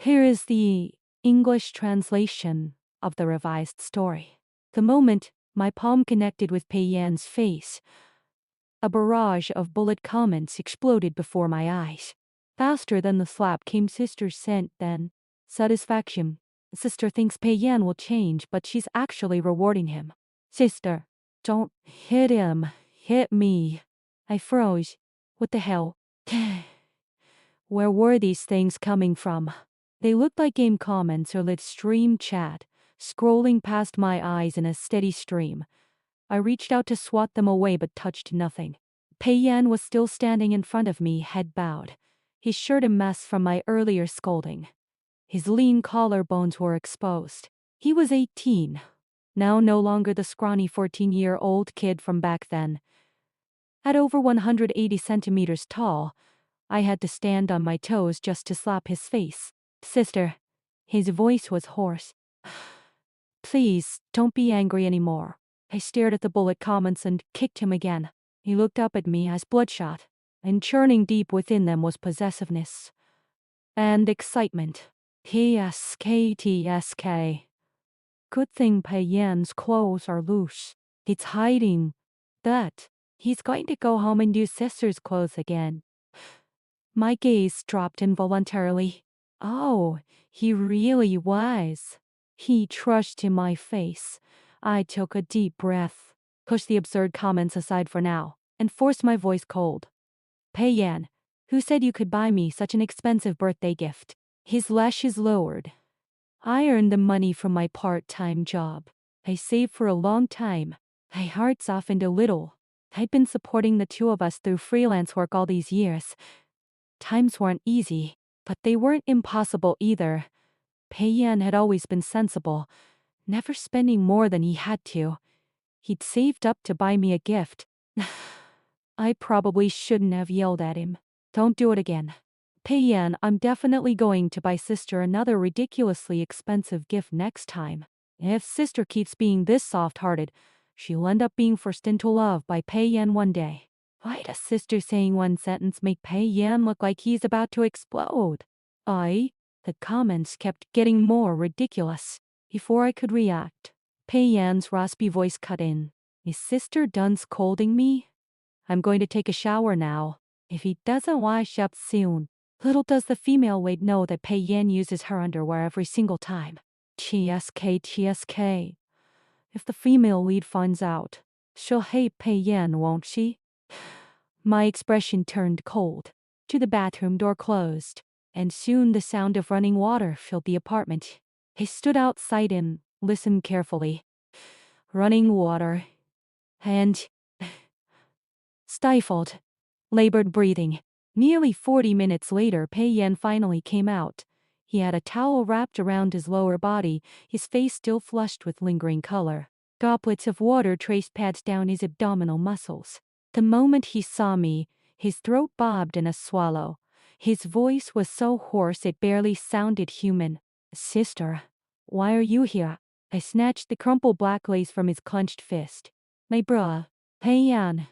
Here is the English translation of the revised story. The moment my palm connected with Pei Yan's face, a barrage of bullet comments exploded before my eyes. Faster than the slap came Sister's scent, then satisfaction. Sister thinks Pei Yan will change, but she's actually rewarding him. Sister, don't hit him. Hit me. I froze. What the hell? Where were these things coming from? They looked like game comments or lit stream chat, scrolling past my eyes in a steady stream. I reached out to swat them away but touched nothing. Pei Yan was still standing in front of me, head bowed, his shirt a mess from my earlier scolding. His lean collarbones were exposed. He was 18, now no longer the scrawny 14-year-old kid from back then. At over 180 centimeters tall, I had to stand on my toes just to slap his face. Sister. His voice was hoarse. Please, don't be angry anymore. I stared at the bullet comments and kicked him again. He looked up at me as bloodshot, and churning deep within them was possessiveness and excitement. TSK. Good thing Pei Yan's clothes are loose. It's hiding that he's going to go home and use Sister's clothes again. My gaze dropped involuntarily. Oh, he really was. He trushed in my face. I took a deep breath, pushed the absurd comments aside for now, and forced my voice cold. Pei Yan, who said you could buy me such an expensive birthday gift? His lashes lowered. I earned the money from my part-time job. I saved for a long time. My heart softened a little. I'd been supporting the two of us through freelance work all these years. Times weren't easy, but they weren't impossible either. Pei Yan had always been sensible, never spending more than he had to. He'd saved up to buy me a gift. I probably shouldn't have yelled at him. Don't do it again. Pei Yan, I'm definitely going to buy Sister another ridiculously expensive gift next time. If Sister keeps being this soft-hearted, she'll end up being forced into love by Pei Yan one day. Why does Sister saying one sentence make Pei Yan look like he's about to explode? The comments kept getting more ridiculous. Before I could react, Pei Yan's raspy voice cut in. Is Sister done scolding me? I'm going to take a shower now. If he doesn't wash up soon, little does the female Wade know that Pei Yan uses her underwear every single time. TSK. If the female lead finds out, she'll hate Pei Yan, won't she? My expression turned cold. To the bathroom door closed, and soon the sound of running water filled the apartment. I stood outside and listened carefully. Running water. And stifled, labored breathing. Nearly 40 minutes later, Pei Yan finally came out. He had a towel wrapped around his lower body, his face still flushed with lingering color. Droplets of water traced paths down his abdominal muscles. The moment he saw me, his throat bobbed in a swallow. His voice was so hoarse it barely sounded human. Sister, why are you here? I snatched the crumpled black lace from his clenched fist. My bra. Pei Yan,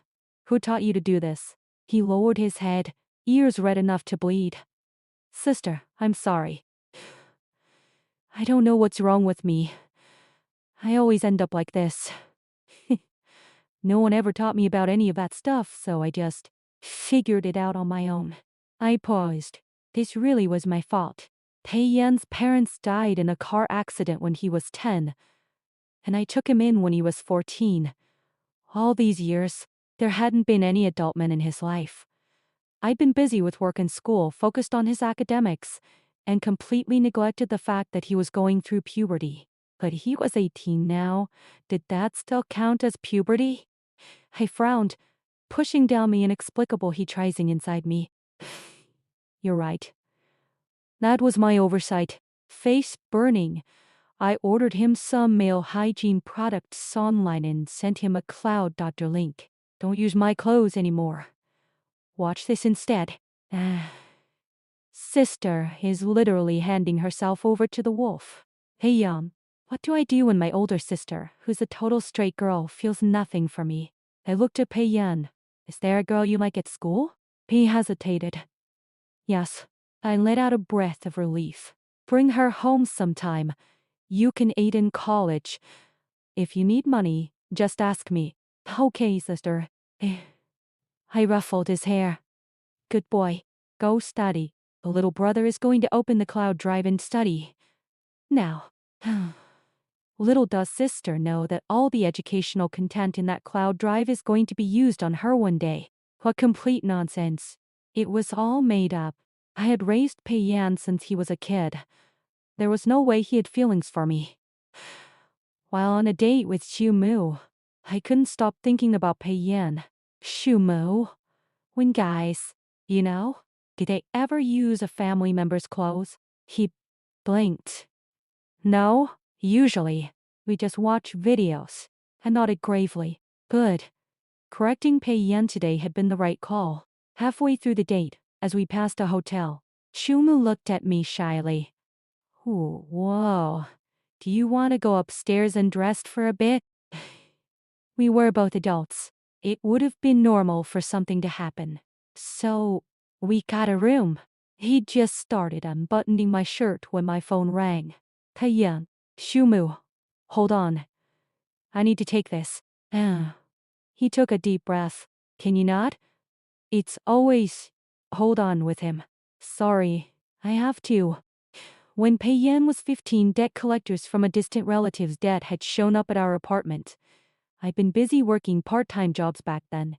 who taught you to do this? He lowered his head, ears red enough to bleed. Sister, I'm sorry. I don't know what's wrong with me. I always end up like this. No one ever taught me about any of that stuff, so I just figured it out on my own. I paused. This really was my fault. Pei Yan's parents died in a car accident when he was 10, and I took him in when he was 14. All these years, there hadn't been any adult men in his life. I'd been busy with work and school, focused on his academics, and completely neglected the fact that he was going through puberty. But he was 18 now. Did that still count as puberty? I frowned, pushing down the inexplicable heat rising inside me. You're right. That was my oversight. Face burning. I ordered him some male hygiene products online and sent him a cloud Dr. Link. Don't use my clothes anymore. Watch this instead. Sister is literally handing herself over to the wolf. Hey, what do I do when my older sister, who's a total straight girl, feels nothing for me? I looked at Pei Yan. Is there a girl you like at school? He hesitated. Yes. I let out a breath of relief. Bring her home sometime. You can aid in college. If you need money, just ask me. Okay, sister. I ruffled his hair. Good boy. Go study. The little brother is going to open the cloud drive and study. Now. Little does sister know that all the educational content in that cloud drive is going to be used on her one day. What complete nonsense. It was all made up. I had raised Pei Yan since he was a kid. There was no way he had feelings for me. While on a date with Xu Mu, I couldn't stop thinking about Pei Yan. Xu Mu? When guys, you know, did they ever use a family member's clothes? He blinked. No, usually. We just watch videos. I nodded gravely. Good. Correcting Pei Yan today had been the right call. Halfway through the date, as we passed a hotel, Xu Mu looked at me shyly. Ooh, whoa. Do you want to go upstairs and rest for a bit? We were both adults. It would have been normal for something to happen. So, we got a room. He just started unbuttoning my shirt when my phone rang. Pei Yan, Xu Mu. Hold on. I need to take this. He took a deep breath. Can you not? It's always hold on with him. Sorry, I have to. When Pei Yan was 15, debt collectors from a distant relative's debt had shown up at our apartment. I'd been busy working part-time jobs back then.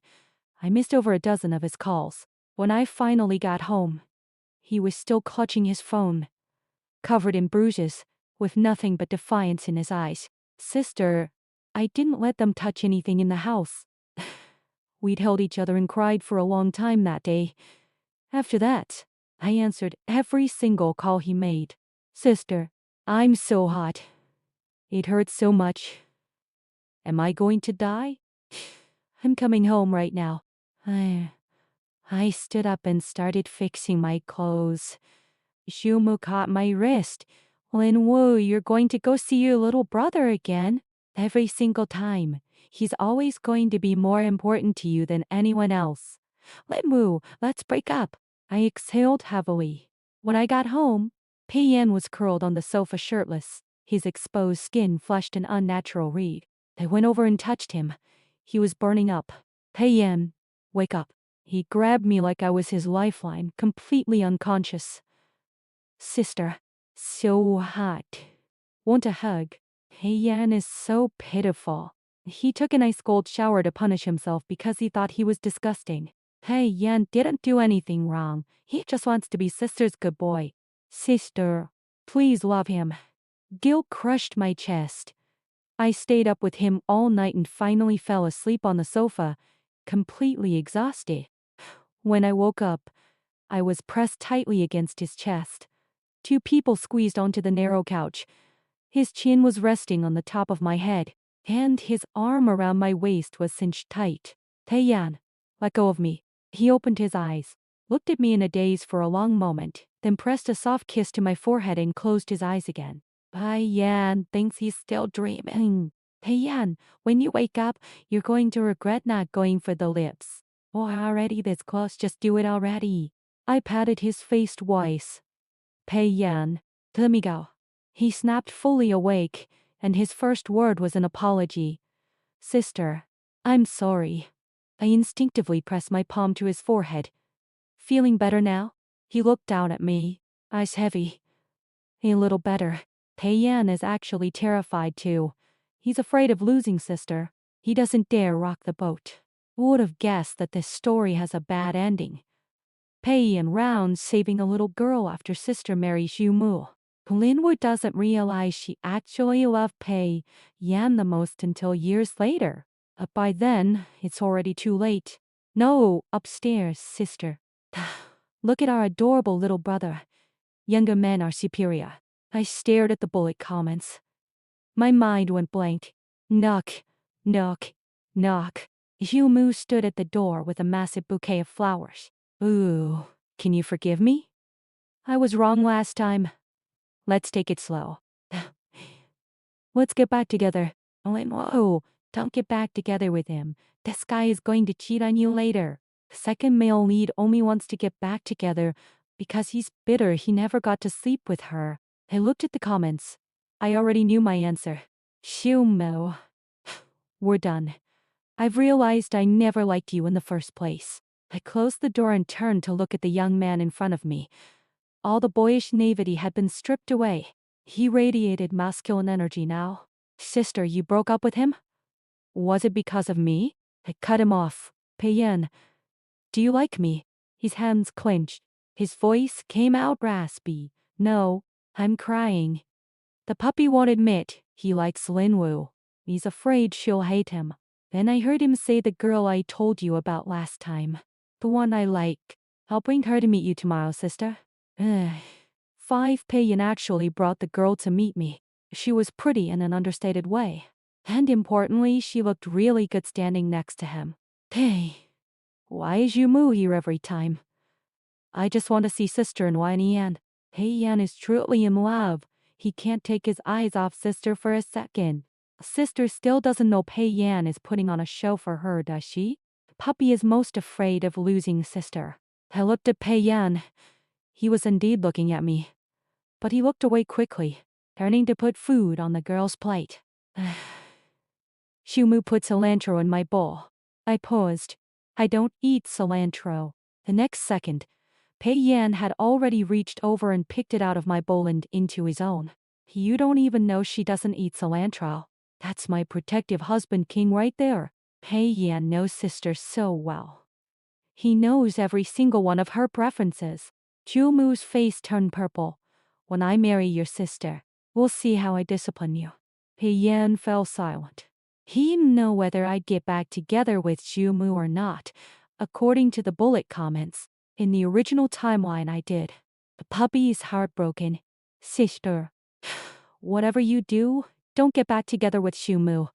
I missed over a dozen of his calls. When I finally got home, he was still clutching his phone, covered in bruises, with nothing but defiance in his eyes. Sister, I didn't let them touch anything in the house. We'd held each other and cried for a long time that day. After that, I answered every single call he made. Sister, I'm so hot. It hurts so much. Am I going to die? I'm coming home right now. I stood up and started fixing my clothes. Xu Mu caught my wrist. Lin Wu, you're going to go see your little brother again? Every single time. He's always going to be more important to you than anyone else. Lin Wu, let's break up. I exhaled heavily. When I got home, Pei Yan was curled on the sofa shirtless, his exposed skin flushed an unnatural red. I went over and touched him. He was burning up. Pei Yan, wake up. He grabbed me like I was his lifeline, completely unconscious. Sister, so hot. Want a hug? Pei Yan is so pitiful. He took an ice cold shower to punish himself because he thought he was disgusting. Pei Yan didn't do anything wrong. He just wants to be sister's good boy. Sister, please love him. Guilt crushed my chest. I stayed up with him all night and finally fell asleep on the sofa, completely exhausted. When I woke up, I was pressed tightly against his chest. Two people squeezed onto the narrow couch. His chin was resting on the top of my head, and his arm around my waist was cinched tight. Pei Yan, let go of me. He opened his eyes, looked at me in a daze for a long moment, then pressed a soft kiss to my forehead and closed his eyes again. Pei Yan thinks he's still dreaming. Pei Yan, when you wake up, you're going to regret not going for the lips. We're already this close, just do it already. I patted his face twice. Pei Yan, let me go. He snapped fully awake, and his first word was an apology. Sister, I'm sorry. I instinctively pressed my palm to his forehead. Feeling better now? He looked down at me, eyes heavy. A little better. Pei Yan is actually terrified too. He's afraid of losing sister. He doesn't dare rock the boat. Who would have guessed that this story has a bad ending? Pei Yan rounds saving a little girl after sister marries Xu Mu. Linwood doesn't realize she actually loved Pei Yan the most until years later. But by then, it's already too late. No, upstairs, sister. Look at our adorable little brother. Younger men are superior. I stared at the bullet comments. My mind went blank. Knock, knock, knock. Xu Mu stood at the door with a massive bouquet of flowers. Ooh, can you forgive me? I was wrong last time. Let's take it slow. Let's get back together. Oh, and whoa, don't get back together with him. This guy is going to cheat on you later. The second male lead only wants to get back together because he's bitter he never got to sleep with her. I looked at the comments. I already knew my answer. Xiumo. We're done. I've realized I never liked you in the first place. I closed the door and turned to look at the young man in front of me. All the boyish naivety had been stripped away. He radiated masculine energy now. Sister, you broke up with him? Was it because of me? I cut him off. Pei-Yan, do you like me? His hands clenched. His voice came out raspy. No, I'm crying. The puppy won't admit he likes Linwu. He's afraid she'll hate him. Then I heard him say the girl I told you about last time. The one I like. I'll bring her to meet you tomorrow, sister. Ugh. 5 Pei-Yan actually brought the girl to meet me. She was pretty in an understated way. And importantly, she looked really good standing next to him. Hey, why is Yumu here every time? I just want to see sister and Yan. Pei-Yan is truly in love. He can't take his eyes off sister for a second. Sister still doesn't know Pei-Yan is putting on a show for her, does she? Puppy is most afraid of losing sister. I looked at Pei-Yan. He was indeed looking at me. But he looked away quickly, turning to put food on the girl's plate. Shumu put cilantro in my bowl. I paused. I don't eat cilantro. The next second, Pei-Yan had already reached over and picked it out of my bowl and into his own. You don't even know she doesn't eat cilantro. That's my protective husband king right there. Pei-Yan knows sister so well. He knows every single one of her preferences. Jumu's face turned purple. When I marry your sister, we'll see how I discipline you. Pei-Yan fell silent. He didn't know whether I'd get back together with Jumu or not. According to the bullet comments, in the original timeline I did. The puppy is heartbroken. Sister, whatever you do, don't get back together with Shumu.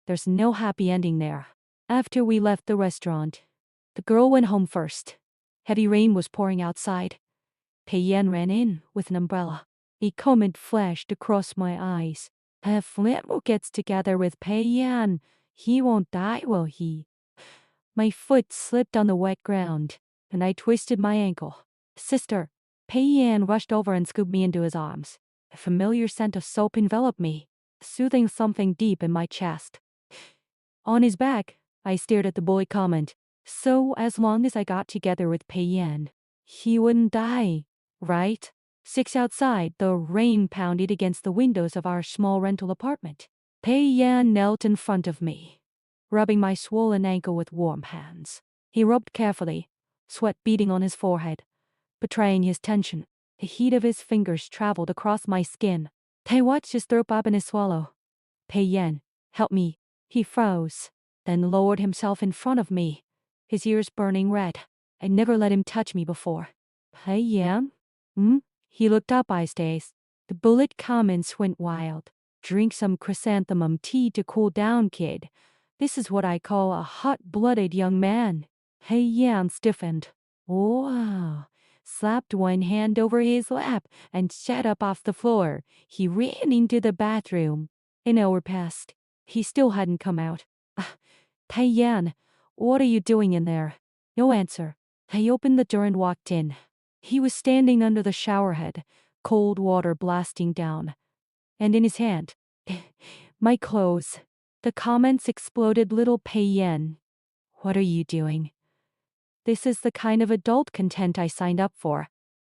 There's no happy ending there. After we left the restaurant, the girl went home first. Heavy rain was pouring outside. Pei-Yan ran in with an umbrella. A comment flashed across my eyes. If Linwu gets together with Pei-Yan, he won't die, will he? My foot slipped on the wet ground, and I twisted my ankle. Sister, Pei-Yan rushed over and scooped me into his arms. A familiar scent of soap enveloped me, soothing something deep in my chest. On his back, I stared at the bullet comment. So as long as I got together with Pei-Yan, he wouldn't die, right? 6 outside, the rain pounded against the windows of our small rental apartment. Pei-Yan knelt in front of me, rubbing my swollen ankle with warm hands. He rubbed carefully, sweat beading on his forehead, betraying his tension. The heat of his fingers traveled across my skin. I watched his throat bob in his swallow. Pei-Yan, help me. He froze, then lowered himself in front of me, his ears burning red. I'd never let him touch me before. Pei-Yan? He looked up, eyes dazed. The bullet comments went wild. Drink some chrysanthemum tea to cool down, kid. This is what I call a hot-blooded young man. Pei-Yan stiffened. Wow. Slapped one hand over his lap and sat up off the floor. He ran into the bathroom. An hour passed. He still hadn't come out. Pei-Yan, what are you doing in there? No answer. I opened the door and walked in. He was standing under the shower head, cold water blasting down. And in his hand, my clothes. The comments exploded. Little Pei-Yan, what are you doing? This is the kind of adult content I signed up for.